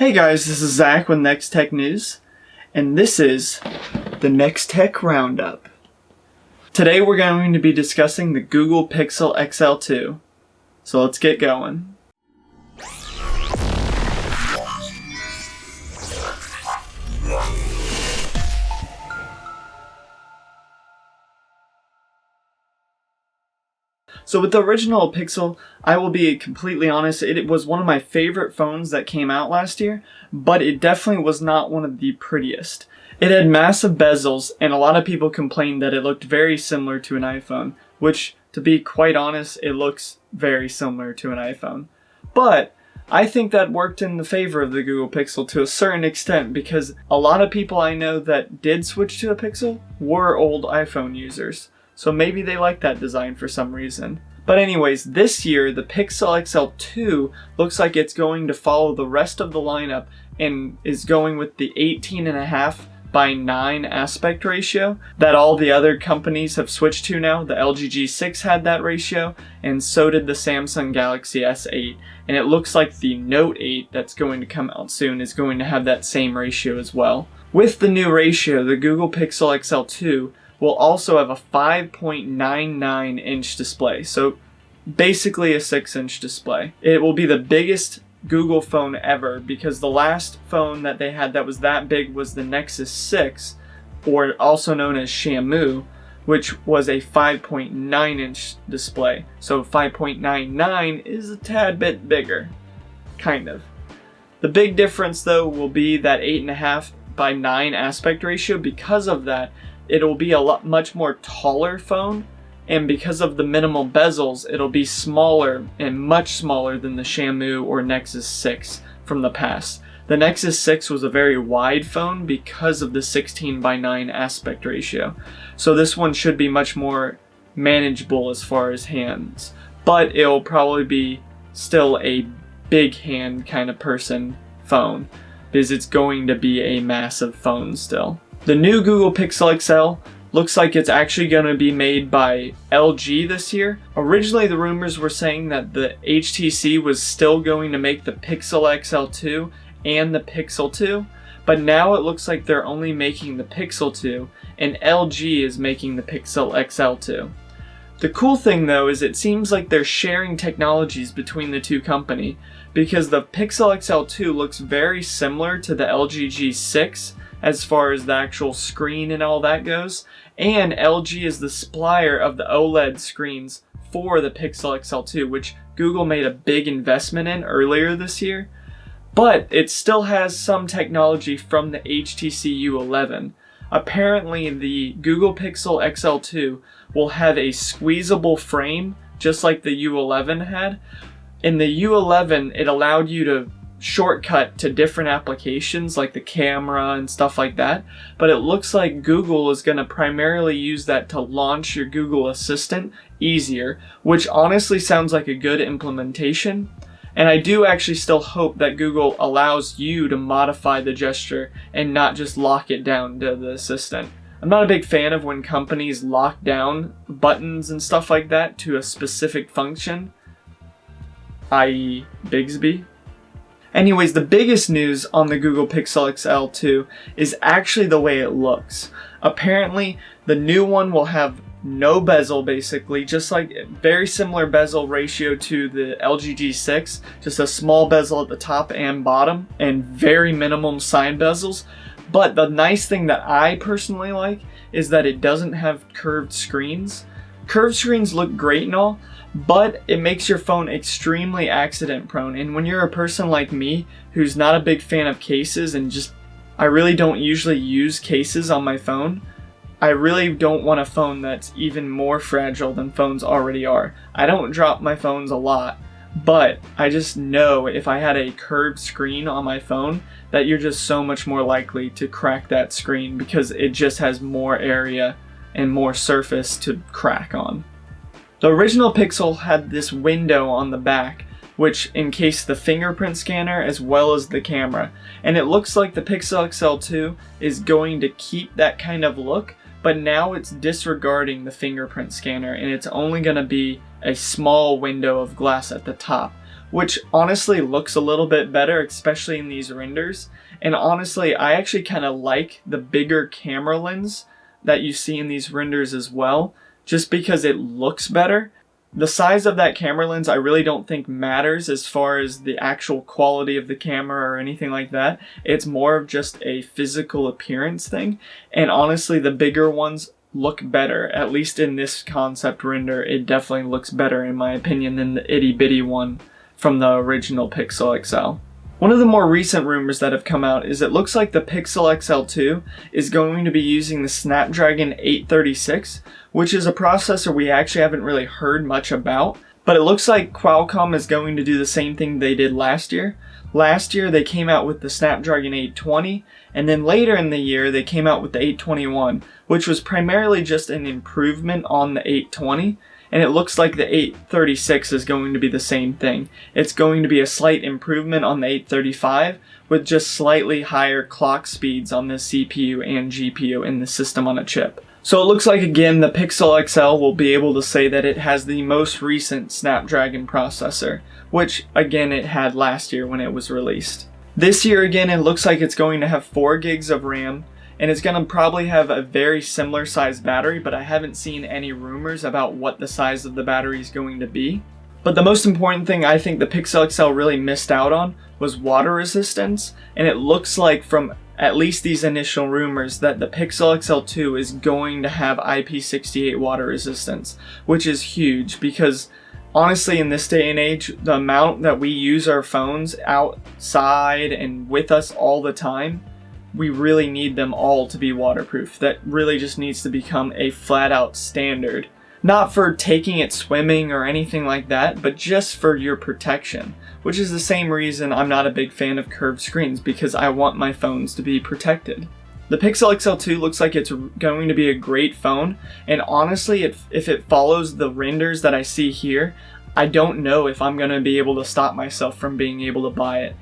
Hey guys, this is Zach with NeXTech News, and this is the NeXTech Roundup. Today we're going to be discussing the Google Pixel XL2, so let's get going. So with the original Pixel, I will be completely honest, it was one of my favorite phones that came out last year, but it definitely was not one of the prettiest. It had massive bezels, and a lot of people complained that it looked very similar to an iPhone, which, to be quite honest, it looks very similar to an iPhone. But I think that worked in the favor of the Google Pixel to a certain extent, because a lot of people I know that did switch to a Pixel were old iPhone users. So maybe they like that design for some reason. But anyways, this year the Pixel XL2 looks like it's going to follow the rest of the lineup and is going with the 18.5:9 aspect ratio that all the other companies have switched to now. The LG G6 had that ratio, and so did the Samsung Galaxy S8. And it looks like the Note 8 that's going to come out soon is going to have that same ratio as well. With the new ratio, the Google Pixel XL2 will also have a 5.99 inch display, so basically a 6-inch display. It will be the biggest Google phone ever, because the last phone that they had that was that big was the Nexus 6, or also known as Shamu, which was a 5.9 inch display. So 5.99 is a tad bit bigger, kind of. The big difference though will be that 8.5:9 aspect ratio. Because of that, it'll be a much more taller phone, and because of the minimal bezels, it'll be smaller and much smaller than the Shamu or Nexus 6 from the past. The Nexus 6 was a very wide phone because of the 16:9 aspect ratio. So this one should be much more manageable as far as hands, but it'll probably be still a big hand kind of person phone, because it's going to be a massive phone still. The new Google Pixel XL looks like it's actually going to be made by LG this year. Originally the rumors were saying that the HTC was still going to make the Pixel XL2 and the Pixel 2, but now it looks like they're only making the Pixel 2 and LG is making the Pixel XL2. The cool thing though is it seems like they're sharing technologies between the two companies, because the Pixel XL2 looks very similar to the LG G6 as far as the actual screen and all that goes, and LG is the supplier of the OLED screens for the Pixel XL2, which Google made a big investment in earlier this year, but it still has some technology from the HTC U11. Apparently the Google Pixel XL2 will have a squeezable frame just like the U11 had. In the U11 it allowed you to shortcut to different applications like the camera and stuff like that, but it looks like Google is going to primarily use that to launch your Google Assistant easier, which honestly sounds like a good implementation. And I do actually still hope that Google allows you to modify the gesture and not just lock it down to the assistant. I'm not a big fan of when companies lock down buttons and stuff like that to a specific function, i.e. Bixby. Anyways, the biggest news on the Google Pixel XL2 is actually the way it looks. Apparently, the new one will have no bezel, basically, just like very similar bezel ratio to the LG G6, just a small bezel at the top and bottom, and very minimum side bezels. But the nice thing that I personally like is that it doesn't have curved screens. Curved screens look great and all, but it makes your phone extremely accident prone, and when you're a person like me who's not a big fan of cases and I really don't usually use cases on my phone, I really don't want a phone that's even more fragile than phones already are. I don't drop my phones a lot, but I just know if I had a curved screen on my phone that you're just so much more likely to crack that screen, because it just has more area and more surface to crack on. The original Pixel had this window on the back which encased the fingerprint scanner as well as the camera, and it looks like the Pixel XL2 is going to keep that kind of look, but now it's disregarding the fingerprint scanner and it's only going to be a small window of glass at the top, which honestly looks a little bit better, especially in these renders. And honestly, I actually kind of like the bigger camera lens that you see in these renders as well, just because it looks better. The size of that camera lens I really don't think matters as far as the actual quality of the camera or anything like that. It's more of just a physical appearance thing, and honestly the bigger ones look better. At least in this concept render, it definitely looks better in my opinion than the itty bitty one from the original Pixel XL. One of the more recent rumors that have come out is it looks like the Pixel XL2 is going to be using the Snapdragon 836, which is a processor we actually haven't really heard much about, but it looks like Qualcomm is going to do the same thing they did last year. Last year they came out with the Snapdragon 820, and then later in the year they came out with the 821, which was primarily just an improvement on the 820. And it looks like the 836 is going to be the same thing. It's going to be a slight improvement on the 835 with just slightly higher clock speeds on the CPU and GPU in the system on a chip. So it looks like again the Pixel XL will be able to say that it has the most recent Snapdragon processor, which again it had last year when it was released. This year again it looks like it's going to have 4 gigs of RAM, and it's going to probably have a very similar sized battery, but I haven't seen any rumors about what the size of the battery is going to be. But the most important thing I think the Pixel XL really missed out on was water resistance, and it looks like from at least these initial rumors that the Pixel XL2 is going to have IP68 water resistance, which is huge because honestly in this day and age, the amount that we use our phones outside and with us all the time, we really need them all to be waterproof. That really just needs to become a flat out standard. Not for taking it swimming or anything like that, but just for your protection. Which is the same reason I'm not a big fan of curved screens, because I want my phones to be protected. The Pixel XL2 looks like it's going to be a great phone, and honestly, if it follows the renders that I see here, I don't know if I'm going to be able to stop myself from being able to buy it.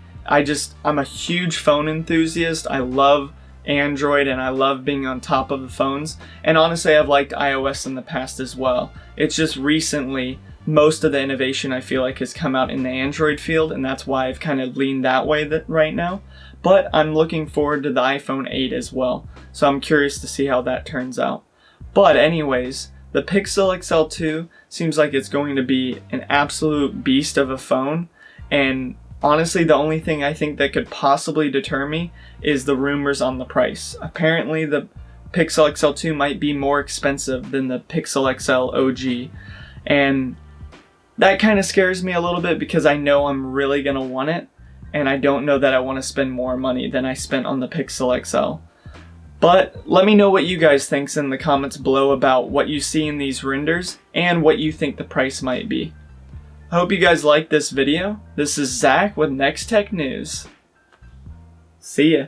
I'm a huge phone enthusiast. I love Android and I love being on top of the phones. And honestly, I've liked iOS in the past as well. It's just recently, most of the innovation I feel like has come out in the Android field, and that's why I've kind of leaned that way right now. But I'm looking forward to the iPhone 8 as well. So I'm curious to see how that turns out. But anyways, the Pixel XL2 seems like it's going to be an absolute beast of a phone, and honestly, the only thing I think that could possibly deter me is the rumors on the price. Apparently, the Pixel XL2 might be more expensive than the Pixel XL OG, and that kind of scares me a little bit because I know I'm really going to want it, and I don't know that I want to spend more money than I spent on the Pixel XL. But let me know what you guys think in the comments below about what you see in these renders and what you think the price might be. I hope you guys liked this video. This is Zach with NeXTech News. See ya.